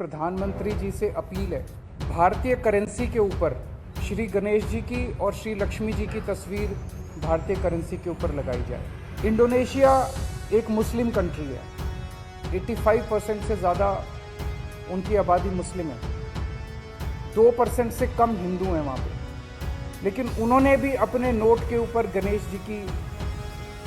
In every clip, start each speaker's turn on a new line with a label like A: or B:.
A: प्रधानमंत्री जी से अपील है, भारतीय करेंसी के ऊपर श्री गणेश जी की और श्री लक्ष्मी जी की तस्वीर भारतीय करेंसी के ऊपर लगाई जाए। इंडोनेशिया एक मुस्लिम कंट्री है, 85% से ज़्यादा उनकी आबादी मुस्लिम है, 2% से कम हिंदू हैं वहाँ पे, लेकिन उन्होंने भी अपने नोट के ऊपर गणेश जी की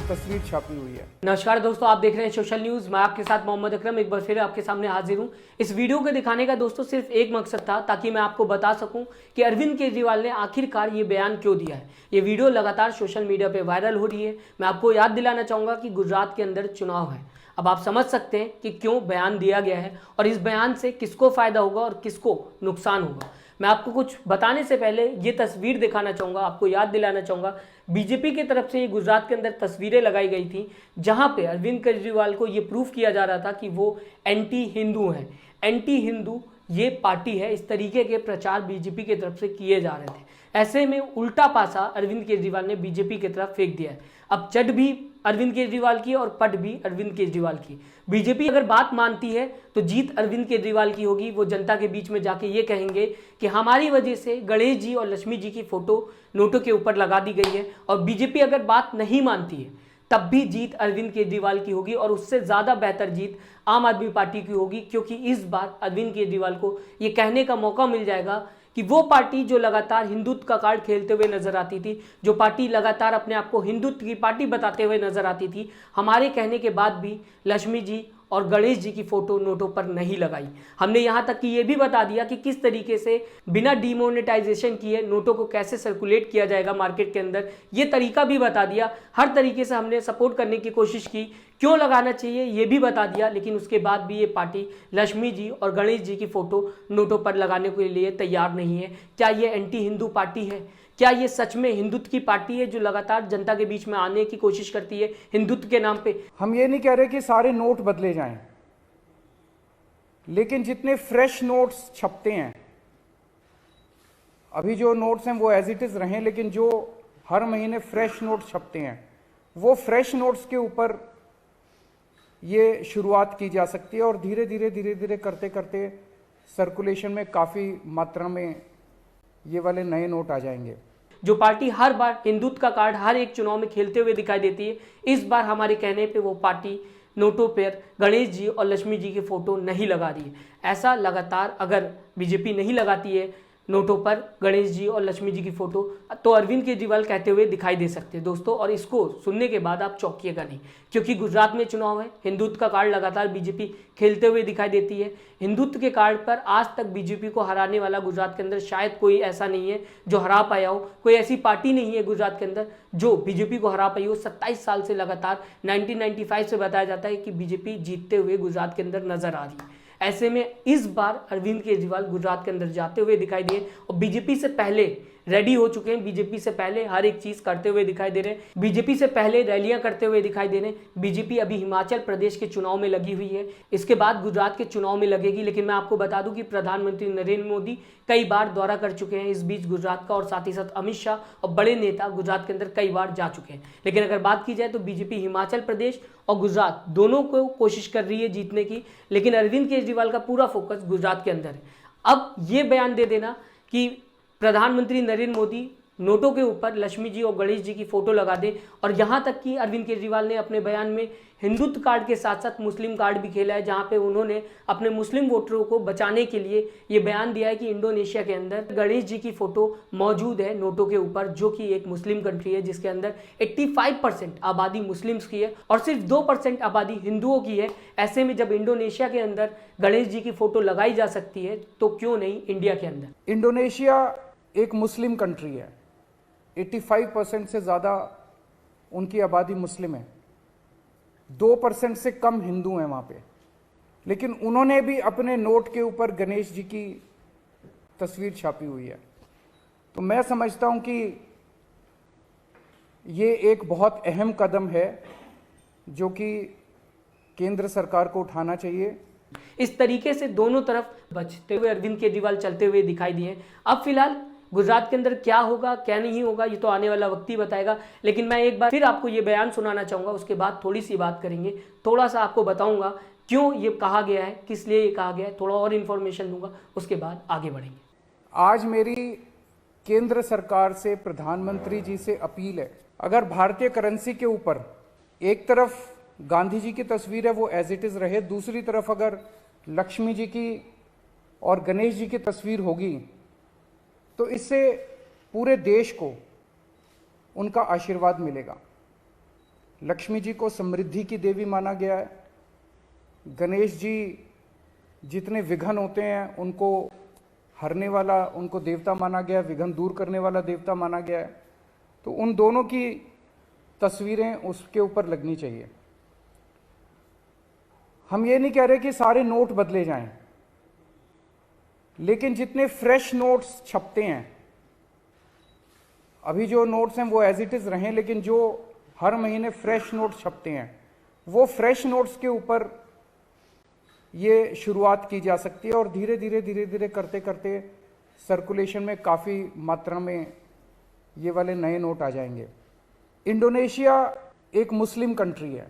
A: तस्वीर छापी हुई है।
B: नमस्कार दोस्तों, आप देख रहे हैं सोशल न्यूज। मैं आपके साथ मोहम्मद अकरम एक बार फिर आपके सामने हाजिर हूं। इस वीडियो को दिखाने का दोस्तों सिर्फ एक मकसद था, ताकि मैं आपको बता सकूं कि अरविंद केजरीवाल ने आखिरकार ये बयान क्यों दिया है। ये वीडियो लगातार सोशल मीडिया पे वायरल हो रही है। मैं आपको याद दिलाना चाहूंगा कि गुजरात के अंदर चुनाव है। अब आप समझ सकते हैं कि क्यों बयान दिया गया है और इस बयान से किसको फायदा होगा और किसको नुकसान होगा। मैं आपको कुछ बताने से पहले ये तस्वीर दिखाना चाहूँगा, आपको याद दिलाना चाहूँगा। बीजेपी की तरफ से ये गुजरात के अंदर तस्वीरें लगाई गई थी, जहाँ पे अरविंद केजरीवाल को ये प्रूफ किया जा रहा था कि वो एंटी हिंदू हैं। एंटी हिंदू ये पार्टी है, इस तरीके के प्रचार बीजेपी की तरफ से किए जा रहे थे। ऐसे में उल्टा पासा अरविंद केजरीवाल ने बीजेपी की तरफ फेंक दिया है। अब चट भी अरविंद केजरीवाल की और पट भी अरविंद केजरीवाल की। बीजेपी अगर बात मानती है तो जीत अरविंद केजरीवाल की होगी। वो जनता के बीच में जाके ये कहेंगे कि हमारी वजह से गणेश जी और लक्ष्मी जी की फोटो नोटों के ऊपर लगा दी गई है। और बीजेपी अगर बात नहीं मानती है तब भी जीत अरविंद केजरीवाल की होगी, और उससे ज़्यादा बेहतर जीत आम आदमी पार्टी की होगी, क्योंकि इस बार अरविंद केजरीवाल को ये कहने का मौका मिल जाएगा कि वो पार्टी जो लगातार हिंदुत्व का कार्ड खेलते हुए नजर आती थी, जो पार्टी लगातार अपने आप को हिंदुत्व की पार्टी बताते हुए नजर आती थी, हमारे कहने के बाद भी लक्ष्मी जी और गणेश जी की फोटो नोटों पर नहीं लगाई। हमने यहाँ तक कि ये भी बता दिया कि किस तरीके से बिना डिमोनेटाइजेशन किए नोटों को कैसे सर्कुलेट किया जाएगा मार्केट के अंदर, ये तरीका भी बता दिया। हर तरीके से हमने सपोर्ट करने की कोशिश की, क्यों लगाना चाहिए ये भी बता दिया। लेकिन उसके बाद भी ये पार्टी लक्ष्मी जी और गणेश जी की फोटो नोटों पर लगाने के लिए तैयार नहीं है। क्या ये एंटी हिंदू पार्टी है? क्या ये सच में हिंदुत्व की पार्टी है जो लगातार जनता के बीच में आने की कोशिश करती है हिंदुत्व के नाम पे?
A: हम ये नहीं कह रहे कि सारे नोट बदले जाएं, लेकिन जितने फ्रेश नोट्स छपते हैं, अभी जो नोट्स हैं वो एज इट इज रहें, लेकिन जो हर महीने फ्रेश नोट्स छपते हैं वो फ्रेश नोट्स के ऊपर ये शुरुआत की जा सकती है, और धीरे धीरे करते करते सर्कुलेशन में काफ़ी मात्रा में ये वाले नए नोट आ जाएंगे।
B: जो पार्टी हर बार हिंदुत्व का कार्ड हर एक चुनाव में खेलते हुए दिखाई देती है, इस बार हमारे कहने पे वो पार्टी नोटों पर गणेश जी और लक्ष्मी जी की फोटो नहीं लगा रही है। ऐसा लगातार अगर बीजेपी नहीं लगाती है नोटों पर गणेश जी और लक्ष्मी जी की फोटो, तो अरविंद केजरीवाल कहते हुए दिखाई दे सकते हैं दोस्तों। और इसको सुनने के बाद आप चौंकिएगा नहीं, क्योंकि गुजरात में चुनाव है, हिंदुत्व का कार्ड लगातार बीजेपी खेलते हुए दिखाई देती है। हिंदुत्व के कार्ड पर आज तक बीजेपी को हराने वाला गुजरात के अंदर शायद कोई ऐसा नहीं है जो हरा पाया हो। कोई ऐसी पार्टी नहीं है गुजरात के अंदर जो बीजेपी को हरा पाई हो। 27 साल से लगातार 1995 से बताया जाता है कि बीजेपी जीतते हुए गुजरात के अंदर नजर आ रही है। ऐसे में इस बार अरविंद केजरीवाल गुजरात के अंदर जाते हुए दिखाई दिए और बीजेपी से पहले रेडी हो चुके हैं, बीजेपी से पहले हर एक चीज करते हुए दिखाई दे रहे हैं, बीजेपी से पहले रैलियां करते हुए दिखाई दे रहे हैं। बीजेपी अभी हिमाचल प्रदेश के चुनाव में लगी हुई है, इसके बाद गुजरात के चुनाव में लगेगी। लेकिन मैं आपको बता दूं कि प्रधानमंत्री नरेंद्र मोदी कई बार दौरा कर चुके हैं इस बीच गुजरात का, और साथ ही साथ अमित शाह और बड़े नेता गुजरात के अंदर कई बार जा चुके हैं। लेकिन अगर बात की जाए तो बीजेपी हिमाचल प्रदेश और गुजरात दोनों को कोशिश कर रही है जीतने की, लेकिन अरविंद केजरीवाल का पूरा फोकस गुजरात के अंदर है। अब ये बयान दे देना कि प्रधानमंत्री नरेंद्र मोदी नोटों के ऊपर लक्ष्मी जी और गणेश जी की फोटो लगा दे, और यहाँ तक कि अरविंद केजरीवाल ने अपने बयान में हिंदुत्व कार्ड के साथ साथ मुस्लिम कार्ड भी खेला है, जहाँ पे उन्होंने अपने मुस्लिम वोटरों को बचाने के लिए ये बयान दिया है कि इंडोनेशिया के अंदर गणेश जी की फोटो मौजूद है नोटों के ऊपर, जो कि एक मुस्लिम कंट्री है जिसके अंदर 85% आबादी मुस्लिम्स की है और सिर्फ 2% आबादी हिंदुओं की है। ऐसे में जब इंडोनेशिया के अंदर गणेश जी की फोटो लगाई जा सकती है तो क्यों नहीं इंडिया के अंदर?
A: इंडोनेशिया एक मुस्लिम कंट्री है, 85% से ज़्यादा उनकी आबादी मुस्लिम है, 2% से कम हिंदू हैं वहाँ पे, लेकिन उन्होंने भी अपने नोट के ऊपर गणेश जी की तस्वीर छापी हुई है। तो मैं समझता हूँ कि ये एक बहुत अहम कदम है जो कि केंद्र सरकार को उठाना चाहिए।
B: इस तरीके से दोनों तरफ बचते हुए अरविंद केजरीवाल चलते हुए दिखाई दिए। अब फिलहाल गुजरात के अंदर क्या होगा क्या नहीं होगा ये तो आने वाला वक्त ही बताएगा। लेकिन मैं एक बार फिर आपको ये बयान सुनाना चाहूँगा, उसके बाद थोड़ी सी बात करेंगे, थोड़ा सा आपको बताऊँगा क्यों ये कहा गया है, किस लिए ये कहा गया है, थोड़ा और इन्फॉर्मेशन दूंगा, उसके बाद आगे बढ़ेंगे।
A: आज मेरी केंद्र सरकार से, प्रधानमंत्री जी से अपील है, अगर भारतीय करेंसी के ऊपर एक तरफ गांधी जी की तस्वीर है वो एज इट इज रहे, दूसरी तरफ अगर लक्ष्मी जी की और गणेश जी की तस्वीर होगी तो इससे पूरे देश को उनका आशीर्वाद मिलेगा। लक्ष्मी जी को समृद्धि की देवी माना गया है, गणेश जी जितने विघ्न होते हैं उनको हरने वाला, उनको देवता माना गया है, विघ्न दूर करने वाला देवता माना गया है। तो उन दोनों की तस्वीरें उसके ऊपर लगनी चाहिए। हम ये नहीं कह रहे कि सारे नोट बदले जाएं, लेकिन जितने फ्रेश नोट्स छपते हैं, अभी जो नोट्स हैं वो एज इट इज रहें, लेकिन जो हर महीने फ्रेश नोट्स छपते हैं वो फ्रेश नोट्स के ऊपर ये शुरुआत की जा सकती है और धीरे धीरे करते करते सर्कुलेशन में काफ़ी मात्रा में ये वाले नए नोट आ जाएंगे। इंडोनेशिया एक मुस्लिम कंट्री है,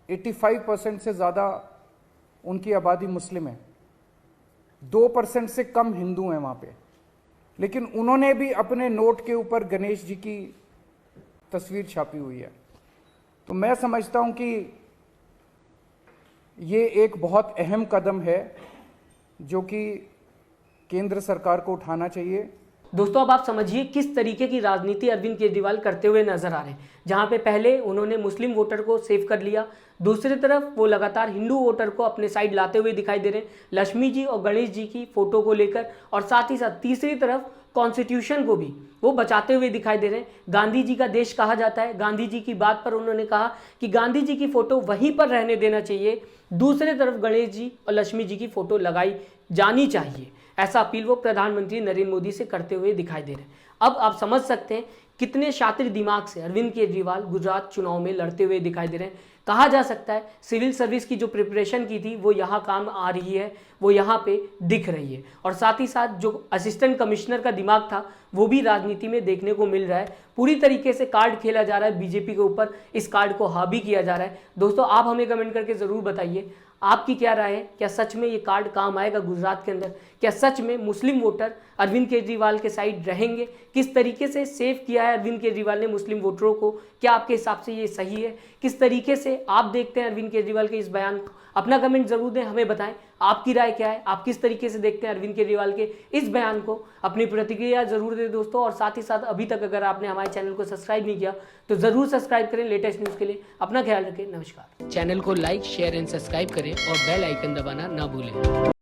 A: 85% से ज़्यादा उनकी आबादी मुस्लिम है, 2% से कम हिंदू हैं वहाँ पे, लेकिन उन्होंने भी अपने नोट के ऊपर गणेश जी की तस्वीर छापी हुई है। तो मैं समझता हूँ कि ये एक बहुत अहम कदम है जो कि केंद्र सरकार को उठाना चाहिए।
B: दोस्तों अब आप समझिए किस तरीके की राजनीति अरविंद केजरीवाल करते हुए नजर आ रहे हैं, जहां पे पहले उन्होंने मुस्लिम वोटर को सेव कर लिया, दूसरी तरफ वो लगातार हिंदू वोटर को अपने साइड लाते हुए दिखाई दे रहे हैं लक्ष्मी जी और गणेश जी की फोटो को लेकर, और साथ ही साथ तीसरी तरफ कॉन्स्टिट्यूशन को भी वो बचाते हुए दिखाई दे रहे हैं। गांधी जी का देश कहा जाता है, गांधी जी की बात पर उन्होंने कहा कि गांधी जी की फोटो वहीं पर रहने देना चाहिए, दूसरी तरफ गणेश जी और लक्ष्मी जी की फोटो लगाई जानी चाहिए। ऐसा अपील वो प्रधानमंत्री नरेंद्र मोदी से करते हुए दिखाई दे रहे हैं। अब आप समझ सकते हैं कितने शातिर दिमाग से अरविंद केजरीवाल गुजरात चुनाव में लड़ते हुए दिखाई दे रहे हैं। कहा जा सकता है सिविल सर्विस की जो प्रिपरेशन की थी वो यहाँ काम आ रही है, वो यहाँ पे दिख रही है, और साथ ही साथ जो असिस्टेंट कमिश्नर का दिमाग था वो भी राजनीति में देखने को मिल रहा है। पूरी तरीके से कार्ड खेला जा रहा है बीजेपी के ऊपर, इस कार्ड को हावी किया जा रहा है। दोस्तों आप हमें कमेंट करके ज़रूर बताइए आपकी क्या राय है, क्या सच में ये कार्ड काम आएगा गुजरात के अंदर, क्या सच में मुस्लिम वोटर अरविंद केजरीवाल के साइड रहेंगे, किस तरीके से सेव किया है अरविंद केजरीवाल ने मुस्लिम वोटरों को, क्या आपके हिसाब से ये सही है, किस तरीके से आप देखते हैं अरविंद केजरीवाल के इस बयान को, अपना कमेंट जरूर दें, हमें बताएं आपकी राय क्या है, आप किस तरीके से देखते हैं अरविंद केजरीवाल के इस बयान को, अपनी प्रतिक्रिया जरूर दें दोस्तों। और साथ ही साथ अभी तक अगर आपने हमारे चैनल को सब्सक्राइब नहीं किया तो जरूर सब्सक्राइब करें लेटेस्ट न्यूज़ के लिए। अपना ख्याल रखें, नमस्कार। चैनल को लाइक शेयर एंड सब्सक्राइब करें और बेल आइकन दबाना ना भूलें।